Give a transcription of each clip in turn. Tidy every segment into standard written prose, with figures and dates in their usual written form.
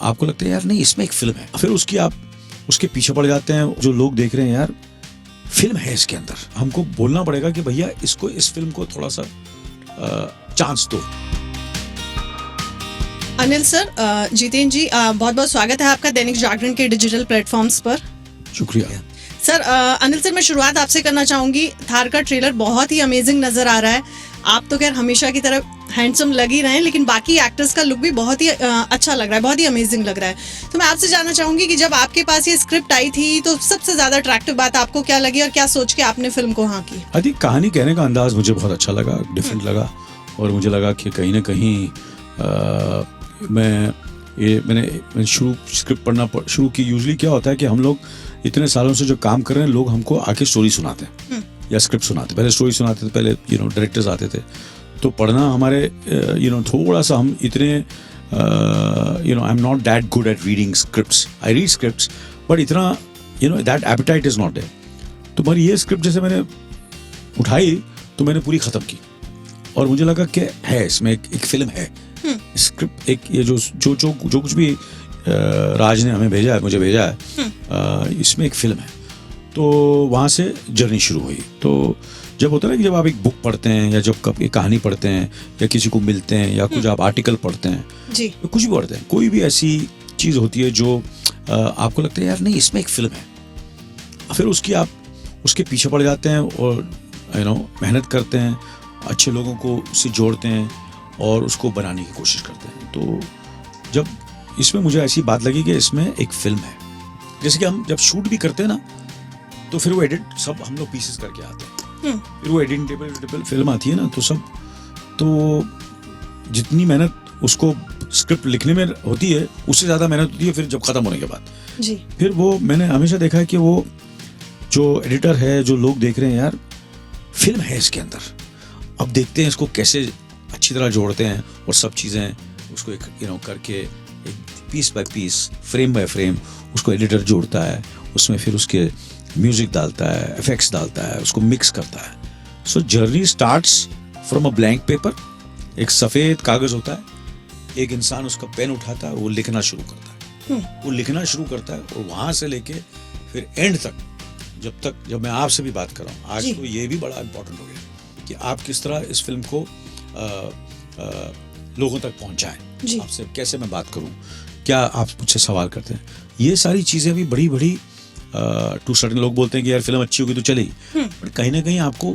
आपको लगता है यार नहीं इसमें एक फिल्म है, फिर आप उसके पीछे पड़ जाते हैं। जो लोग देख रहे हैं यार फिल्म है इसके अंदर, हमको बोलना पड़ेगा कि भैया इसको, इस फिल्म को थोड़ा सा चांस दो। अनिल सर, जितेंद्र जी, बहुत बहुत स्वागत है आपका दैनिक जागरण के डिजिटल प्लेटफॉर्म्स पर। शुक्रिया सर। अनिल सर, मैं शुरुआत आपसे करना चाहूंगी। थार का ट्रेलर बहुत ही अमेजिंग नजर आ रहा है। आप तो खैर हमेशा की तरह हैंडसम लग ही रहे हैं, लेकिन बाकी एक्टर्स का लुक भी बहुत ही अच्छा लग रहा है, बहुत ही अमेजिंग लग रहा है। तो मैं आपसे जानना चाहूंगी कि जब आपके पास ये स्क्रिप्ट आई थी तो सबसे ज्यादा अट्रैक्टिव बात आपको क्या लगी और क्या सोच के आपने फिल्म को हाँ की? अधिक कहानी कहने का अंदाज मुझे बहुत अच्छा लगा, डिफरेंट लगा, और मुझे लगा कि कहीं ना कहीं मैंने स्क्रिप्ट पढ़ना शुरू की। यूजुअली क्या होता है कि हम लोग इतने सालों से जो काम कर रहे हैं, लोग हमको आके स्टोरी सुनाते हैं या स्क्रिप्ट सुनाते, पहले स्टोरी सुनाते थे, पहले डायरेक्टर्स आते थे, तो पढ़ना हमारे थोड़ा सा हम इतने I am not that good at reading scripts. I read scripts but इतना that appetite is not there. तो पर ये स्क्रिप्ट जैसे मैंने उठाई तो मैंने पूरी खत्म की और मुझे लगा कि है इसमें एक फिल्म है। स्क्रिप्ट एक ये जो कुछ भी राज ने हमें भेजा है, मुझे भेजा है, इसमें एक फिल्म है। तो वहाँ से जर्नी शुरू हुई। तो जब होता है ना कि जब आप एक बुक पढ़ते हैं या जब एक कहानी पढ़ते हैं या किसी को मिलते हैं या कुछ आप आर्टिकल पढ़ते हैं जी, तो कुछ भी पढ़ते हैं, कोई भी ऐसी चीज़ होती है जो आपको लगता है यार नहीं इसमें एक फिल्म है, फिर आप उसके पीछे पड़ जाते हैं और मेहनत करते हैं, अच्छे लोगों को उससे जोड़ते हैं और उसको बनाने की कोशिश करते हैं। तो जब इसमें मुझे ऐसी बात लगी कि इसमें एक फिल्म है, जैसे कि हम जब शूट भी करते हैं ना तो फिर वो एडिट सब हम लोग पीसेस करके आते हैं, फिर वो एडिटेबल फिल्म आती है ना, तो जितनी मेहनत उसको स्क्रिप्ट लिखने में होती है उससे ज़्यादा मेहनत होती है फिर जब ख़त्म होने के बाद जी। फिर वो मैंने हमेशा देखा है कि वो जो एडिटर है, जो लोग देख रहे हैं यार फिल्म है इसके अंदर, अब देखते हैं इसको कैसे अच्छी तरह जोड़ते हैं और सब चीज़ें उसको एक करके एक piece by piece, frame by frame उसको एडिटर जोड़ता है, उसमें फिर उसके म्यूजिक डालता है, इफेक्ट्स डालता है, उसको मिक्स करता है। सो journey starts from a blank paper. एक सफ़ेद कागज़ होता है, एक इंसान उसका पेन उठाता है, वो लिखना शुरू करता है, और वहाँ से लेके फिर एंड तक, जब मैं आपसे भी बात कर रहा हूँ आज, तो ये भी बड़ा इम्पोर्टेंट हो गया कि आप किस तरह इस फिल्म को लोगों तक पहुँचाएं। आपसे कैसे मैं बात करूँ, क्या आप मुझसे सवाल करते हैं, ये सारी चीज़ें भी बड़ी टू सर्टेन लोग बोलते हैं कि यार फिल्म अच्छी होगी तो चलेगी, बट कहीं ना कहीं आपको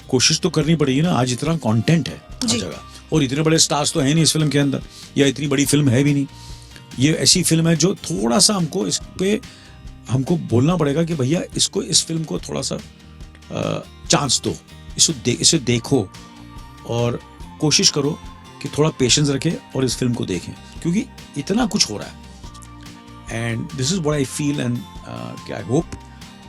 कोशिश तो करनी पड़ेगी ना। आज इतना कंटेंट है हर जगह और इतने बड़े स्टार्स तो हैं नहीं इस फिल्म के अंदर, या इतनी बड़ी फिल्म है भी नहीं। ये ऐसी फिल्म है जो थोड़ा सा हमको बोलना पड़ेगा कि भैया इस फिल्म को थोड़ा सा चांस दो, इसे देखो और कोशिश करो कि थोड़ा पेशेंस रखें और इस फिल्म को देखें, क्योंकि इतना कुछ हो रहा है। And this is what I feel and I hope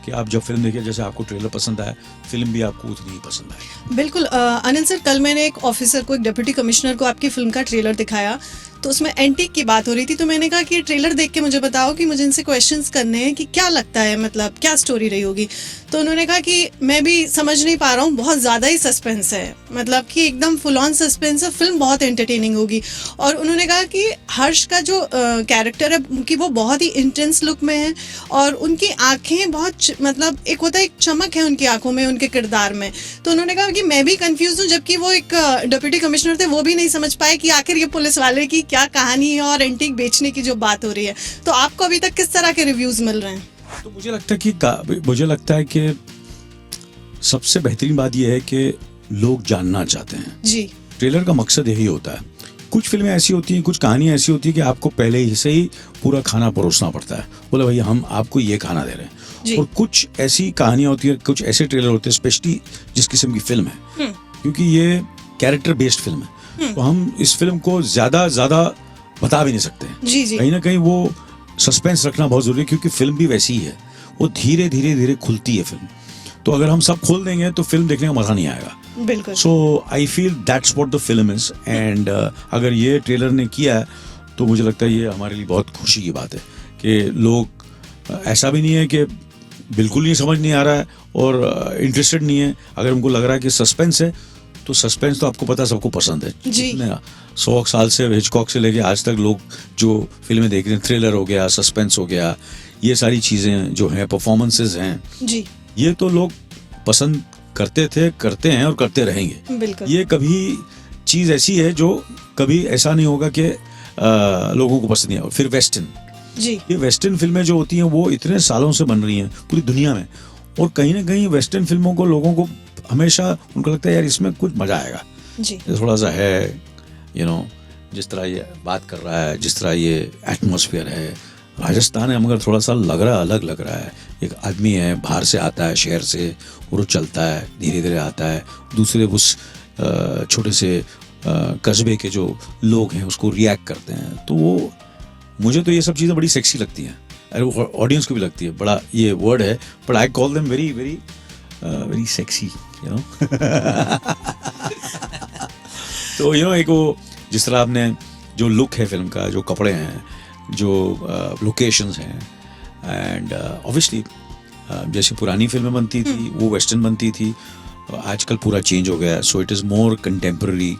कि आप जब फिल्म देखिए, जैसे आपको ट्रेलर पसंद आया, फिल्म भी आपको उतनी ही पसंद आए। बिल्कुल। अनिल सर, कल मैंने एक ऑफिसर को, एक डिप्टी कमिश्नर को आपकी फिल्म का ट्रेलर दिखाया, तो उसमें एंटीक की बात हो रही थी। तो मैंने कहा कि ट्रेलर देख के मुझे बताओ कि मुझे इनसे क्वेश्चंस करने हैं कि क्या लगता है, मतलब क्या स्टोरी रही होगी। तो उन्होंने कहा कि मैं भी समझ नहीं पा रहा हूँ, बहुत ज़्यादा ही सस्पेंस है, मतलब कि एकदम फुल ऑन सस्पेंस है, फिल्म बहुत एंटरटेनिंग होगी। और उन्होंने कहा कि हर्ष का जो कैरेक्टर है कि वो बहुत ही इंटेंस लुक में है और उनकी आंखें बहुत, मतलब एक होता है एक चमक है उनकी आंखों में, उनके किरदार में। तो उन्होंने कहा कि मैं भी कंफ्यूज हूँ, जबकि वो एक डिप्टी कमिश्नर थे, वो भी नहीं समझ पाए कि आखिर ये पुलिस वाले की क्या कहानी है और एंटीक बेचने की जो बात हो रही है। तो आपको अभी तक किस तरह के रिव्यूज मिल रहे हैं? तो मुझे लगता है कि सबसे बेहतरीन बात यह है कि लोग जानना चाहते हैं जी। ट्रेलर का मकसद यही होता है। कुछ फिल्में ऐसी होती हैं, कुछ कहानियां ऐसी होती है कि आपको पहले ही से ही पूरा खाना परोसना पड़ता है, बोले भैया हम आपको ये खाना दे रहे हैं। और कुछ ऐसी कहानियां होती है, कुछ ऐसे ट्रेलर होते हैं, स्पेशली जिस किस्म की फिल्म है, क्योंकि ये कैरेक्टर बेस्ड फिल्म है, तो हम इस फिल्म को ज्यादा बता भी नहीं सकते हैं। कहीं ना कहीं वो सस्पेंस रखना बहुत जरूरी है, क्योंकि फिल्म भी वैसी ही है, वो धीरे धीरे खुलती है फिल्म। तो अगर हम सब खोल देंगे तो फिल्म देखने का मजा नहीं आएगा। बिल्कुल। So I feel that's what the film is. And अगर ये ट्रेलर ने किया है तो मुझे लगता है ये हमारे लिए बहुत खुशी की बात है कि लोग, ऐसा भी नहीं है कि बिल्कुल नहीं समझ नहीं आ रहा है और इंटरेस्टेड नहीं है। अगर उनको लग रहा है कि सस्पेंस है तो सस्पेंस तो आपको पता है सबको पसंद है। जी। इतने 100 साल से हिचकॉक से लेके आज तक लोग जो फिल्में देख रहे हैं, थ्रिलर हो गया, सस्पेंस हो गया, ये सारी चीज़ें जो हैं, परफॉर्मेंसेज हैं, जी ये तो लोग पसंद करते थे, करते हैं और करते रहेंगे। बिल्कुल। ये कभी चीज़ ऐसी है जो कभी ऐसा नहीं होगा कि लोगों को पसंद नहीं आए। फिर वेस्टर्न, जी ये वेस्टर्न फिल्में जो होती हैं वो इतने सालों से बन रही हैं पूरी दुनिया में, और कहीं ना कहीं वेस्टर्न फिल्मों को लोगों को हमेशा उनको लगता है यार इसमें कुछ मजा आएगा, जी ये थोड़ा सा है, जिस तरह ये बात कर रहा है, जिस तरह ये एटमॉस्फेयर है। राजस्थान है मगर थोड़ा सा अलग लग रहा है। एक आदमी है, बाहर से आता है, शहर से, और वो चलता है, धीरे धीरे आता है, दूसरे उस छोटे से कस्बे के जो लोग हैं उसको रिएक्ट करते हैं। तो वो, मुझे तो ये सब चीज़ें बड़ी सेक्सी लगती हैं, और ऑडियंस को भी लगती है। बड़ा ये वर्ड है, but I call them very very very sexy, तो एक वो जिस तरह आपने जो लुक है फिल्म का, जो कपड़े हैं, जो लोकेशंस हैं, एंड ऑब्वियसली जैसी पुरानी फिल्में बनती थी वो वेस्टर्न बनती थी, आजकल पूरा चेंज हो गया। So it is more contemporary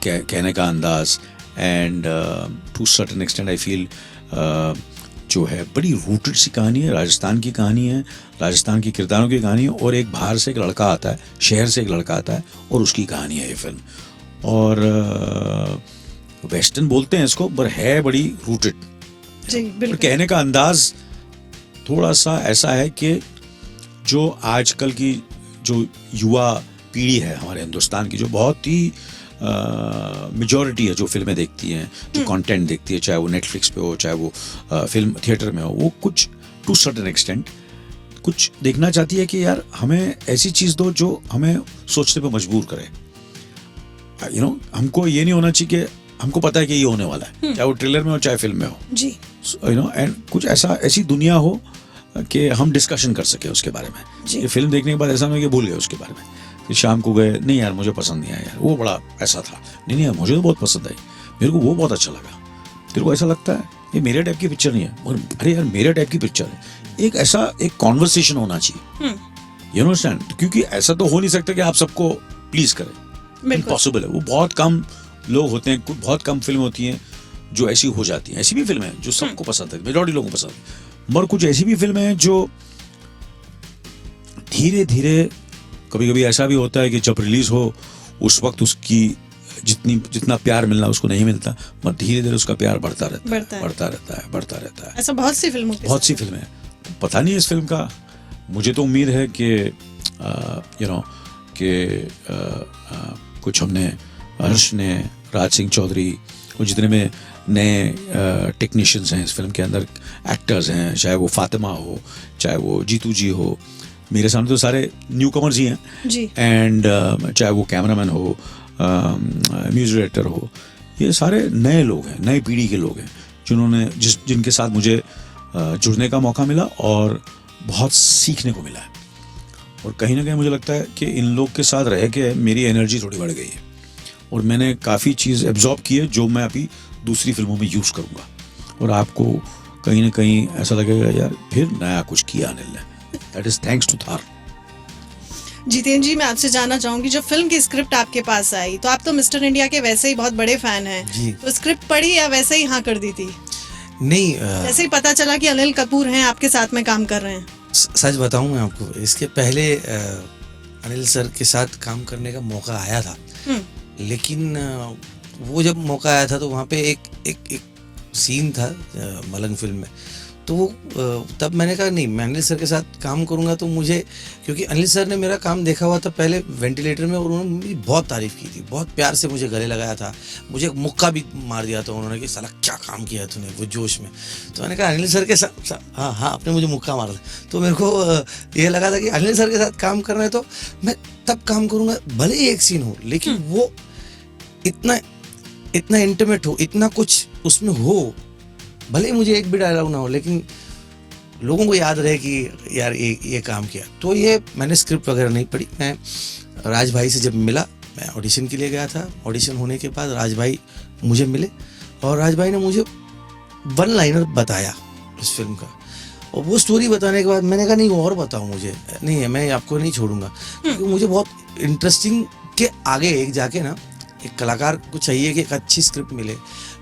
कहने का अंदाज, and to certain extent I feel जो है बड़ी रूटेड सी कहानी है, राजस्थान की कहानी है, राजस्थान की किरदारों की कहानी है, और एक बाहर से एक लड़का आता है, शहर से एक लड़का आता है, और उसकी कहानी है ये फिल्म। और वेस्टर्न बोलते हैं इसको, पर है बड़ी रूटेड। जी बिल्कुल। कहने का अंदाज थोड़ा सा ऐसा है कि जो आजकल की जो युवा पीढ़ी है हमारे हिंदुस्तान की, जो बहुत ही मेजॉरिटी है जो फिल्में देखती हैं, जो कंटेंट देखती है, चाहे वो नेटफ्लिक्स पे हो, चाहे वो फिल्म थिएटर में हो, वो कुछ टू सर्टेन एक्सटेंट कुछ देखना चाहती है कि यार हमें ऐसी चीज़ दो जो हमें सोचने पे मजबूर करे। हमको ये नहीं होना चाहिए कि हमको पता है कि ये होने वाला है, चाहे वो ट्रेलर में हो चाहे फिल्म में हो, जी एंड कुछ ऐसी दुनिया हो कि हम डिस्कशन कर सके उसके बारे में। ये फिल्म देखने के बाद ऐसा नहीं कि भूल गए उसके बारे में, कि शाम को गए, नहीं यार मुझे पसंद नहीं आया, यार वो बड़ा ऐसा था, नहीं यार मुझे तो बहुत पसंद आई, मेरे को वो बहुत अच्छा लगा, तेरे को ऐसा लगता है ये मेरे टाइप की पिक्चर नहीं है, मगर अरे यार मेरे टाइप की पिक्चर है। एक ऐसा एक कॉन्वर्सेशन होना चाहिए, यू अंडरस्टैंड, क्योंकि ऐसा तो हो नहीं सकता कि आप सबको प्लीज करें, इम्पॉसिबल है। वो बहुत कम लोग होते हैं, बहुत कम फिल्म होती हैं जो ऐसी हो जाती हैं। ऐसी भी फिल्में हैं जो सबको पसंद है, मेजॉरिटी लोगों को पसंद है, मगर कुछ ऐसी भी फिल्में हैं जो धीरे धीरे, कभी कभी ऐसा भी होता है कि जब रिलीज हो उस वक्त उसकी जितना प्यार मिलना उसको नहीं मिलता, मगर धीरे धीरे उसका प्यार बढ़ता रहता है। ऐसा बहुत सी फिल्मों के बहुत सी फिल्में हैं। पता नहीं इस फिल्म का, मुझे तो उम्मीद है कि कुछ हमने, हर्ष ने, राज सिंह चौधरी, और जितने में नए टेक्नीशियंस हैं इस फिल्म के अंदर, एक्टर्स हैं, चाहे वो फातिमा हो, चाहे वो जीतू जी हो, मेरे सामने तो सारे न्यू कमर्स ही हैं जी, एंड चाहे वो कैमरामैन हो, म्यूजिक डायरेक्टर हो, ये सारे नए लोग हैं, नई पीढ़ी के लोग हैं, जिनके साथ मुझे जुड़ने का मौका मिला और बहुत सीखने को मिला है। और कहीं ना कहीं मुझे लगता है कि इन लोग के साथ रह के मेरी एनर्जी थोड़ी बढ़ गई है, और मैंने काफ़ी चीज़ एब्जॉर्ब की है जो मैं अभी दूसरी फिल्मों में यूज़ करूँगा, और आपको कहीं ना कहीं ऐसा लगेगा यार फिर नया कुछ किया अनिल ने। That is thanks to Thar. Jitendra ji, मैं आपसे जानना चाहूंगी, जब फिल्म की स्क्रिप्ट आपके पास आई तो आप तो मिस्टर इंडिया के वैसे ही बहुत बड़े फैन हैं, तो स्क्रिप्ट पढ़ी या वैसे ही हाँ कर दी थी? नहीं, जैसे ही पता चला कि अनिल कपूर हैं आपके साथ में काम कर रहे हैं। सच बताऊं मैं आपको, इसके पहले अनिल सर के साथ काम करने का मौका आया था, लेकिन वो जब मौका आया था तो वहाँ पे एक सीन था मलंग फिल्म में, तो वो तब मैंने कहा नहीं, मैं अनिल सर के साथ काम करूँगा तो मुझे, क्योंकि अनिल सर ने मेरा काम देखा हुआ था पहले वेंटिलेटर में, और उन्होंने मेरी बहुत तारीफ़ की थी, बहुत प्यार से मुझे गले लगाया था, मुझे एक मुक्का भी मार दिया था उन्होंने कि साला क्या काम किया तूने, वो जोश में। तो मैंने कहा अनिल सर के साथ, हाँ आपने मुझे मुक्का मारा था, तो मेरे को ये लगा था कि अनिल सर के साथ काम करना है तो मैं तब काम करूँगा, भले ही एक सीन हो, लेकिन वो इतना इंटीमेट हो, इतना कुछ उसमें हो, भले ही मुझे एक भी डायलॉग ना हो, लेकिन लोगों को याद रहे कि यार ये काम किया। तो ये मैंने स्क्रिप्ट वगैरह नहीं पढ़ी, मैं राज भाई से जब मिला, मैं ऑडिशन के लिए गया था, ऑडिशन होने के बाद राज भाई मुझे मिले, और राज भाई ने मुझे वन लाइनर बताया इस फिल्म का, और वो स्टोरी बताने के बाद मैंने कहा नहीं और बताओ मुझे, नहीं मैं आपको नहीं छोड़ूंगा, क्योंकि मुझे बहुत इंटरेस्टिंग के आगे एक जाके ना एक कलाकार को चाहिए कि एक अच्छी स्क्रिप्ट मिले,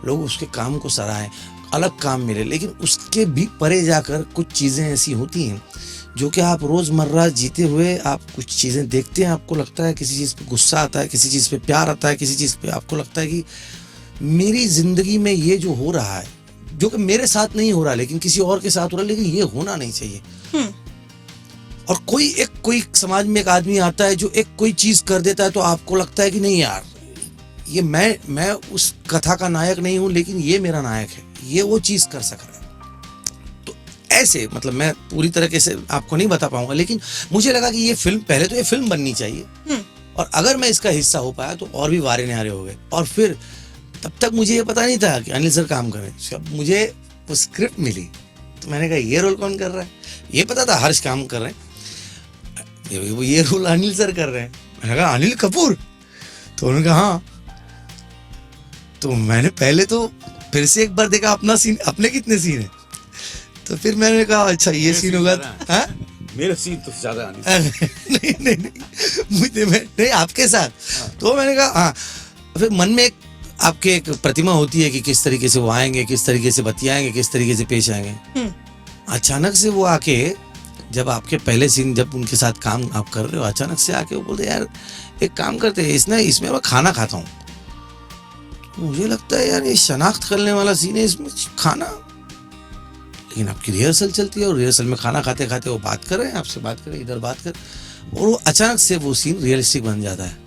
लोग उसके काम को सराहें, अलग काम मिले, लेकिन उसके भी परे जाकर कुछ चीज़ें ऐसी होती हैं जो कि आप रोज़मर्रा जीते हुए आप कुछ चीज़ें देखते हैं, आपको लगता है किसी चीज़ पे गुस्सा आता है, किसी चीज़ पे प्यार आता है, किसी चीज़ पे आपको लगता है कि मेरी ज़िंदगी में ये जो हो रहा है, जो कि मेरे साथ नहीं हो रहा लेकिन किसी और के साथ हो रहा है, लेकिन ये होना नहीं चाहिए। और कोई समाज में एक आदमी आता है जो एक कोई चीज़ कर देता है तो आपको लगता है कि नहीं यार, ये मैं उस कथा का नायक नहीं हूँ लेकिन ये मेरा नायक है, ये वो चीज़ कर सक रहा है। तो ऐसे मतलब मैं पूरी तरीके से आपको नहीं बता पाऊंगा, लेकिन मुझे लगा कि ये फिल्म पहले तो ये फिल्म बननी चाहिए, और अगर मैं इसका हिस्सा हो पाया तो और भी वारे न्यारे हो गए। और फिर तब तक मुझे ये पता नहीं था कि अनिल सर काम कर रहे हैं। जब मुझे वो स्क्रिप्ट मिली तो मैंने कहा ये रोल कौन कर रहा है, ये पता था हर्ष काम कर रहे हैं, ये रोल अनिल सर कर रहे हैं। मैंने कहा अनिल कपूर, तो उन्होंने कहा हाँ। तो मैंने पहले तो फिर से एक बार देखा अपना सीन, अपने कितने सीन है, तो फिर मैंने कहा अच्छा ये सीन होगा। मेरा सीन तो ज्यादा नहीं आपके साथ। तो मैंने कहा हाँ। फिर मन में आपके एक प्रतिमा होती है कि किस तरीके से वो आएंगे, किस तरीके से बतियाएंगे, किस तरीके से पेश आएंगे। अचानक से वो आके जब आपके पहले सीन जब उनके साथ काम आप कर रहे हो, अचानक से आके वो बोलते यार एक काम करते हैं, इसमें मैं खाना खाता हूँ। मुझे लगता है यार ये शनाख्त करने वाला सीन है, इसमें खाना, लेकिन आपकी रिहर्सल चलती है और रिहर्सल में खाना खाते खाते वो बात कर रहे हैं, आपसे बात कर रहे हैं, इधर बात कर, और वो अचानक से वो सीन रियलिस्टिक बन जाता है।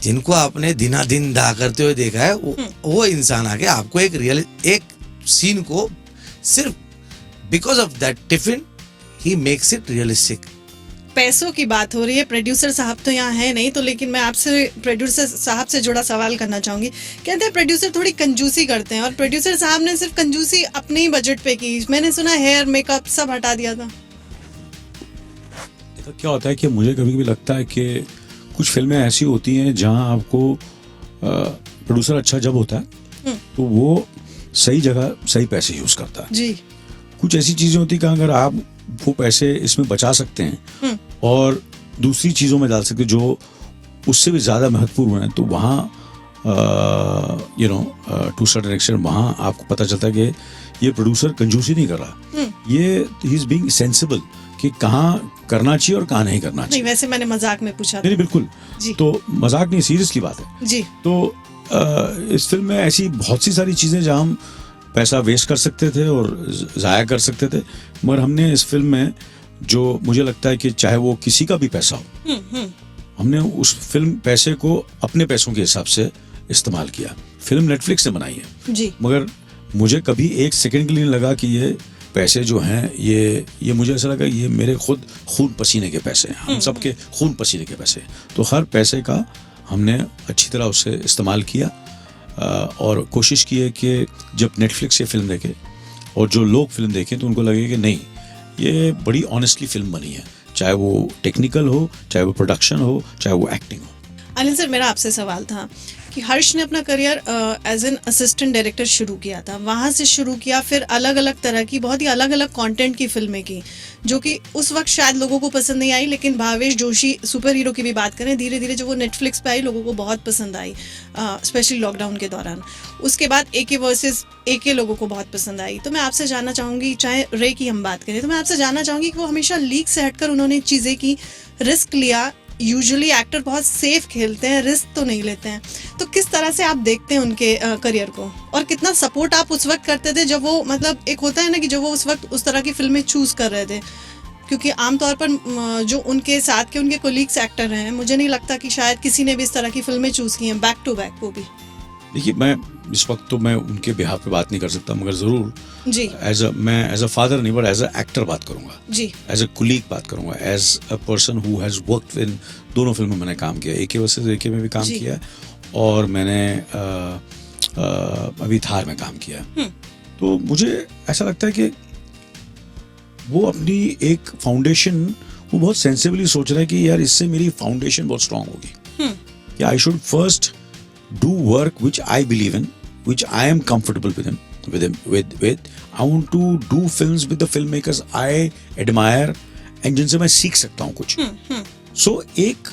जिनको आपने दिनादिन दा करते हुए देखा है वो इंसान आके आपको एक सीन को सिर्फ because of that tiffin he makes it realistic. पैसों की बात हो रही है, प्रोड्यूसर साहब तो यहाँ है नहीं, तो लेकिन मैं आपसे प्रोड्यूसर साहब से जुड़ा सवाल करना चाहूंगी। कहते हैं प्रोड्यूसर थोड़ी कंजूसी करते हैं, और प्रोड्यूसर साहब ने सिर्फ कंजूसी अपने ही बजट पे की। मैंने सुना हेयर मेकअप सब हटा दिया था। देखो क्या होता है कि मुझे कभी कभी लगता है कि कुछ फिल्में ऐसी होती हैं जहां आपको प्रोड्यूसर अच्छा जब होता है तो वो सही जगह सही पैसे यूज करता है जी। कुछ ऐसी चीजें होती हैं कि अगर आप वो पैसे इसमें बचा सकते हैं और दूसरी चीजों में डाल सकते जो उससे भी ज्यादा महत्वपूर्ण है, तो वहाँ टू सर्टेन एक्सटेंट वहाँ आपको पता चलता है कि ये प्रोड्यूसर कंजूसी नहीं कर रहा, ये ही इज बीइंग सेंसिबल कि कहाँ करना चाहिए और कहाँ नहीं करना चाहिए। नहीं, वैसे मैंने मजाक में पूछा। नहीं बिल्कुल जी। तो मजाक नहीं, सीरियस की बात है जी। तो इस फिल्म में ऐसी बहुत सी सारी चीजें जहाँ हम पैसा वेस्ट कर सकते थे और जाया कर सकते थे, मगर हमने इस फिल्म में जो मुझे लगता है कि चाहे वो किसी का भी पैसा हो, हमने उस फिल्म पैसे को अपने पैसों के हिसाब से इस्तेमाल किया। फिल्म नेटफ्लिक्स ने बनाई है जी, मगर मुझे कभी एक सेकंड के लिए नहीं लगा कि ये पैसे जो हैं ये मुझे ऐसा लगा ये मेरे खुद खून पसीने के पैसे हैं, हम सबके खून पसीने के पैसे। तो हर पैसे का हमने अच्छी तरह उससे इस्तेमाल किया और कोशिश की है कि जब नेटफ्लिक्स ये फिल्म देखे और जो लोग फिल्म देखें तो उनको लगे कि नहीं ये बड़ी ऑनेस्टली फिल्म बनी है, चाहे वो टेक्निकल हो, चाहे वो प्रोडक्शन हो, चाहे वो एक्टिंग हो। अनिल सर, मेरा आपसे सवाल था कि हर्ष ने अपना career as an assistant director शुरू किया था, वहाँ से शुरू किया, फिर अलग अलग तरह की बहुत ही अलग अलग कंटेंट की फिल्में की जो कि उस वक्त शायद लोगों को पसंद नहीं आई, लेकिन भावेश जोशी सुपर हीरो की भी बात करें, धीरे धीरे जब वो नेटफ्लिक्स पे आई लोगों को बहुत पसंद आई, स्पेशली लॉकडाउन के दौरान। उसके बाद एके वर्सेस एके लोगों को बहुत पसंद आई। तो मैं आपसे जानना चाहूँगी, चाहे रे की हम बात करें, तो मैं आपसे जानना चाहूँगी कि वो हमेशा लीक से हटकर उन्होंने चीज़ें की, रिस्क लिया। यूजुअली एक्टर बहुत सेफ खेलते हैं, रिस्क तो नहीं लेते हैं। तो किस तरह से आप देखते हैं उनके करियर को, और कितना सपोर्ट आप उस वक्त करते थे जब वो, मतलब एक होता है ना कि जब वो उस वक्त उस तरह की फिल्में चूज कर रहे थे, क्योंकि आमतौर पर जो उनके साथ के उनके कोलीग्स एक्टर हैं, मुझे नहीं लगता कि शायद किसी ने भी इस तरह की फिल्में चूज की हैं बैक टू बैक। वो भी देखिए, मैं इस वक्त तो मैं उनके बिहाफ पे बात नहीं कर सकता, मगर ज़रूर जी मैं एज अ फादर नहीं बट एज अ एक्टर बात करूंगा जी, एज अ कुलीग बात करूंगा, as a person who has worked in दोनों फिल्मों में मैंने काम किया, एके वर्सेस एके में भी काम किया है और मैंने अभी थार में काम किया है। तो मुझे ऐसा लगता है कि वो अपनी एक फाउंडेशन वो बहुत सेंसिबली सोच रहा है कि यार इससे मेरी फाउंडेशन बहुत स्ट्रांग होगी, कि I should first do work which I believe in, which I am comfortable with. I want to do films with the filmmakers I admire and जिनसे मैं सीख सकता हूँ कुछ। So एक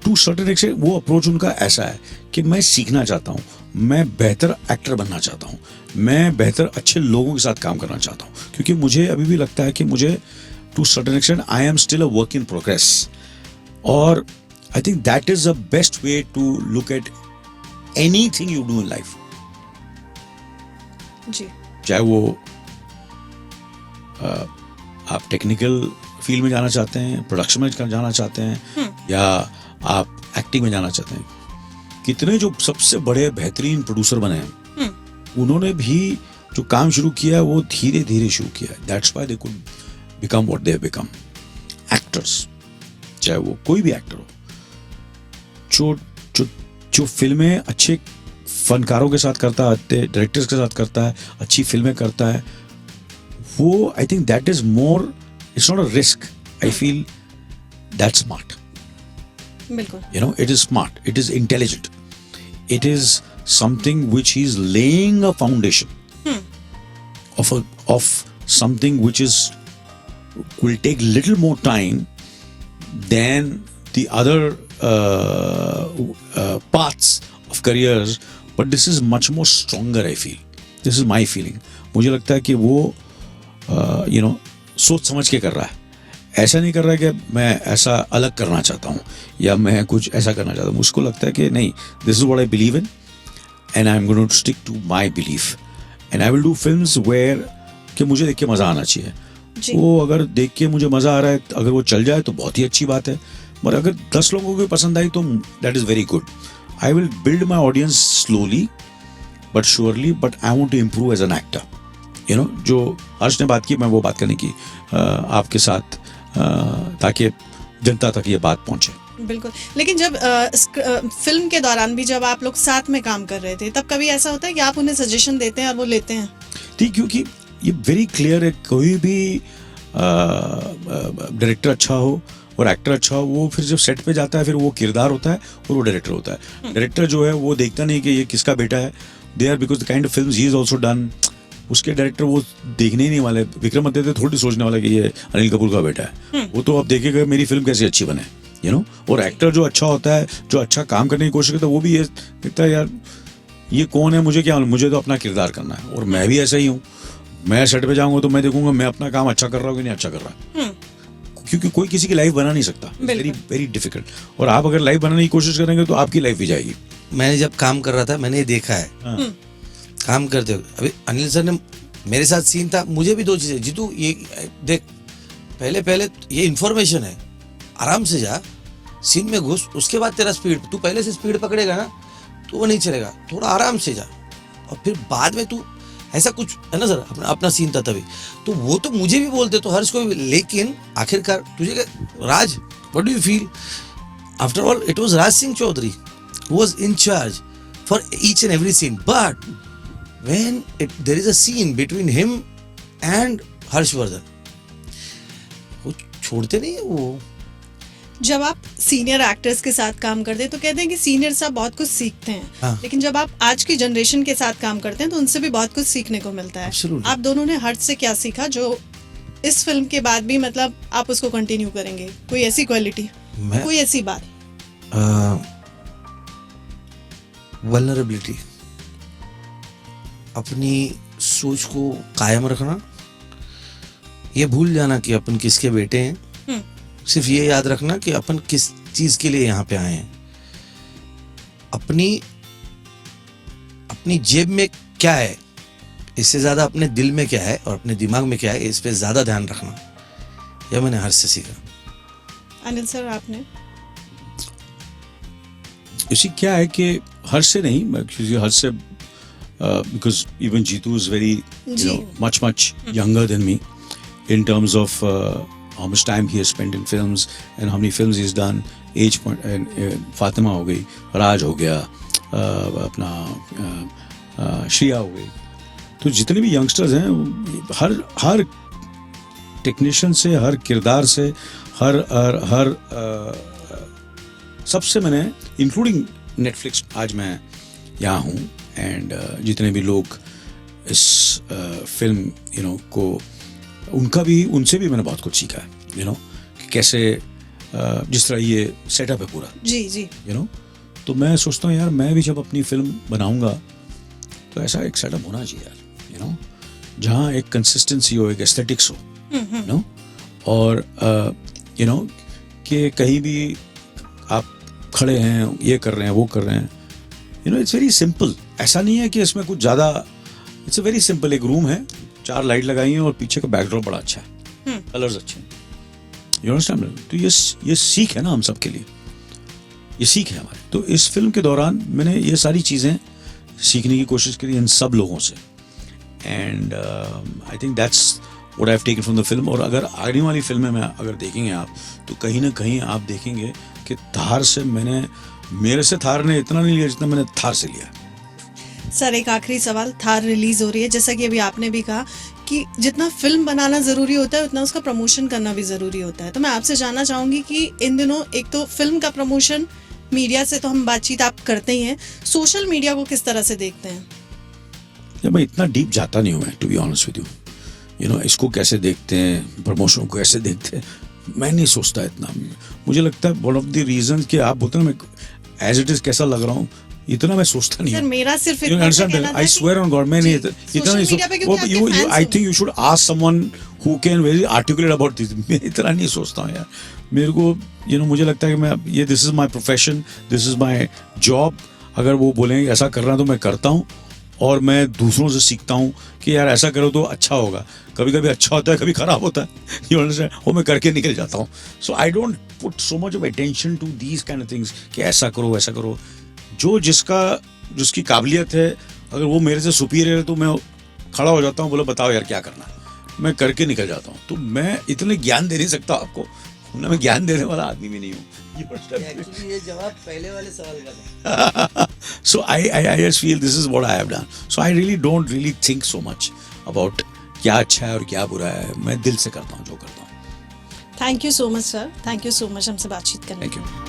टू सर्टेन एक्सटेंट वो अप्रोच उनका ऐसा है कि मैं सीखना चाहता हूँ, मैं बेहतर एक्टर बनना चाहता हूँ, मैं बेहतर अच्छे लोगों के साथ काम करना चाहता हूँ, क्योंकि मुझे अभी भी लगता है कि मुझे to certain extent I am still a work in progress. और I think that is the best way to look at anything you do in life. जी. चाहे वो आप टेक्निकल फील्ड में जाना चाहते हैं, प्रोडक्शन में जाना चाहते हैं, या आप एक्टिंग में जाना चाहते हैं. कितने जो सबसे बड़े बेहतरीन प्रोड्यूसर बने हैं, उन्होंने भी जो काम शुरू किया है वो धीरे धीरे शुरू किया है. That's why they could become what they have become. Actors, चाहे वो कोई भी एक्टर हो, जो जो जो फिल्में अच्छे फनकारों के साथ करता है, अच्छे डायरेक्टर्स के साथ करता है, अच्छी फिल्में करता है, वो आई think that is more, it's not a risk. I feel that's smart. बिल्कुल. You know, it is smart, it is intelligent, it is something which is laying a foundation of something which will take little more time than the other paths of careers, but this is much more stronger. I feel, this is my feeling. मुझे लगता है कि वो सोच समझ के कर रहा है. ऐसा नहीं कर रहा है कि मैं ऐसा अलग करना चाहता हूँ या मैं कुछ ऐसा करना चाहता हूँ. उसको लगता है कि नहीं, this is what I believe in and I am going to stick to my belief and I will do films where कि मुझे देख के मज़ा आना चाहिए. वो अगर देख के मुझे मज़ा आ रहा है, अगर वो चल जाए तो बहुत ही अच्छी बात है, पर अगर 10 लोगों को पसंद आई तो that is very good. I will build my audience slowly but surely, but I want to improve as an actor. जो हर्ष ने बात की, मैं वो बात करने की आपके साथ, ताकि जनता तक ये बात पहुंचे. बिल्कुल. लेकिन जब फिल्म के दौरान भी जब आप लोग साथ में काम कर रहे थे, तब कभी ऐसा होता है कि आप उन्हें सजेशन देते हैं और वो लेते हैं? ठीक, क्योंकि ये वेरी क्लियर है, कोई भी डायरेक्टर अच्छा हो और एक्टर अच्छा हो, वो फिर जब सेट पे जाता है फिर वो किरदार होता है और वो डायरेक्टर होता है. डायरेक्टर जो है वो देखता नहीं कि ये किसका बेटा है. They are because the kind of films he is also done. उसके डायरेक्टर वो देखने ही नहीं वाले. विक्रम आदित्य थोड़ी सोचने वाला कि ये अनिल कपूर का बेटा है. वो तो अब देखेगा मेरी फिल्म कैसे अच्छी बने, और एक्टर जो अच्छा होता है, जो अच्छा काम करने की कोशिश करता है, वो भी ये देखता है यार ये कौन है, मुझे क्या, मुझे तो अपना किरदार करना है. और मैं भी ऐसा ही हूँ. मैं सेट पे जाऊंगा तो मैं देखूंगा मैं अपना काम अच्छा कर रहा हूँ कि नहीं अच्छा कर रहा है, क्योंकि कोई किसी की लाइफ बना नहीं सकता. Very very difficult. और आप अगर लाइफ बनाने की कोशिश करेंगे तो आपकी लाइफ भी जाएगी. मैंने जब काम कर रहा था, मैंने ये देखा है. काम करते हुए अभी अनिल सर ने मेरे साथ सीन था, मुझे भी 2 चीजें, जीतू ये देख, पहले ये इन्फॉर्मेशन है, आराम से जा, सीन में घुस, उसके बाद तेरा स्पीड, तू पहले से स्पीड पकड़ेगा ना तो वो नहीं चलेगा, थोड़ा आराम से जा, और फिर बाद में तू ऐसा कुछ है ना सर, अपना सीन था तभी, तो वो तो मुझे भी बोलते, तो हर्ष को भी. लेकिन आखिरकार तुझे Raj, what do you feel? After all it was Raj Singh Chaudhary who was in charge for each and every scene, but when there is a scene between him and Harshvardhan, वो छोड़ते नहीं है वो. जब आप सीनियर एक्टर्स के साथ काम करते हैं तो कहते हैं कि सीनियर साहब बहुत कुछ सीखते हैं. हाँ. लेकिन जब आप आज की जनरेशन के साथ काम करते हैं तो उनसे भी बहुत कुछ सीखने को मिलता है. Absolutely. आप दोनों ने हर्ष से क्या सीखा जो इस फिल्म के बाद भी मतलब आप उसको कंटिन्यू करेंगे? कोई ऐसी क्वालिटी, कोई ऐसी बात? वल्नरेबिलिटी, अपनी सोच को कायम रखना, ये भूल जाना कि अपन किसके बेटे हैं, सिर्फ ये याद रखना कि अपन किस चीज के लिए यहाँ पे आए हैं. अपनी जेब में क्या है, इससे ज्यादा अपने दिल में क्या है और अपने दिमाग में क्या है, इस पे ज्यादा ध्यान रखना. यह मैंने हर्ष से सीखा. अनिल सर, आपने? इसी क्या है कि हर्ष से नहीं, क्योंकि हर्ष से because even Jitu is very much younger than me in terms of how much time he has spent in films and how many films he's done. Age point, Fatima हो गई, राज हो गया, अपना श्रिया हो गई, तो जितने भी यंगस्टर्स हैं, हर टेक्नीशियन से, हर किरदार से, हर सबसे मैंने, इंक्लूडिंग नेटफ्लिक्स, आज मैं यहाँ हूँ, एंड जितने भी लोग इस फिल्म को, उनसे भी मैंने बहुत कुछ सीखा है. कि कैसे जिस तरह ये सेटअप है पूरा, जी जी यू नो। तो मैं सोचता हूँ यार मैं भी जब अपनी फिल्म बनाऊंगा तो ऐसा एक सेटअप होना चाहिए यार, यू नो, जहाँ एक कंसिस्टेंसी हो, एक एस्थेटिक्स हो, यू नो, और यू नो कि कहीं भी आप खड़े हैं, ये कर रहे हैं, वो कर रहे हैं, you know, it's very simple. ऐसा नहीं है कि इसमें कुछ ज़्यादा, इट्स अ वेरी सिंपल। एक रूम है, 4 लाइट लगाई हैं और पीछे का बैकड्रॉप बड़ा अच्छा है, कलर्स अच्छे हैं, यू अंडरस्टैंड। तो ये सीख है ना हम सब के लिए, ये सीख है हमारी। तो इस फिल्म के दौरान मैंने ये सारी चीज़ें सीखने की कोशिश करी इन सब लोगों से, and I think that's what I have taken from the film. और अगर आने वाली फिल्में में अगर देखेंगे आप, तो कहीं ना कहीं आप देखेंगे कि थार से मेरे से थार ने इतना नहीं लिया जितना मैंने थार से लिया। सर, एक आखिरी सवाल, थार रिलीज हो रही है, जैसा कि अभी आपने भी कहा कि जितना फिल्म बनाना ज़रूरी होता है उतना उसका प्रमोशन करना भी ज़रूरी होता है। तो मैं आपसे जानना चाहूँगी कि इन दिनों एक तो फिल्म का प्रमोशन, मीडिया से तो हम बातचीत आप करते ही हैं, सोशल मीडिया को किस तरह से देखते हैं? या मैं इतना डीप जाता नहीं हूँ मैं, to be honest with you, you know, इसको कैसे देखते हैं, प्रमोशन को कैसे देखते हैं, मैं नहीं सोचता इतना। मुझे लगता है वन ऑफ द रीजन कि आप बोलते हैं मैं एज इट इज कैसा लग रहा हूँ, इतना मैं सोचता नहीं सर, हूँ। मेरा सिर्फ You इतना understand कहना that? था I कि- swear on God, मैं नहीं इतना सोशल मीडिया पे क्योंकि आपके fans I हो। think you should ask someone who can very articulate about this. मैं इतना नहीं सोचता हूँ यार। मेरे को you know, मुझे लगता है कि मैं ये this is my profession, this is my job. अगर वो बोलेंगे ऐसा करना तो मैं करता हूँ, और मैं दूसरों से सीखता हूँ कि यार ऐसा करो तो अच्छा होगा। कभी कभी अच्छा होता है, कभी खराब होता है, you understand? वो मैं करके निकल जाता हूँ। So I don't put so much of attention to these kind of things कि ऐसा करो वैसा करो। जो जिसकी काबिलियत है, अगर वो मेरे से सुपीरियर है तो मैं खड़ा हो जाता हूँ, बोला बताओ यार क्या करना है, मैं करके निकल जाता हूँ। तो मैं इतने ज्ञान दे नहीं सकता आपको, ना मैं ज्ञान देने वाला आदमी भी नहीं हूँ। एक्चुअली ये जवाब पहले वाले सवाल का था। So I just feel this is what I have done. So I really don't really think so much about क्या अच्छा है और क्या बुरा है। मैं दिल से करता हूँ जो करता हूँ। Thank you so much sir, thank you so much हमसे बातचीत करने Thank you.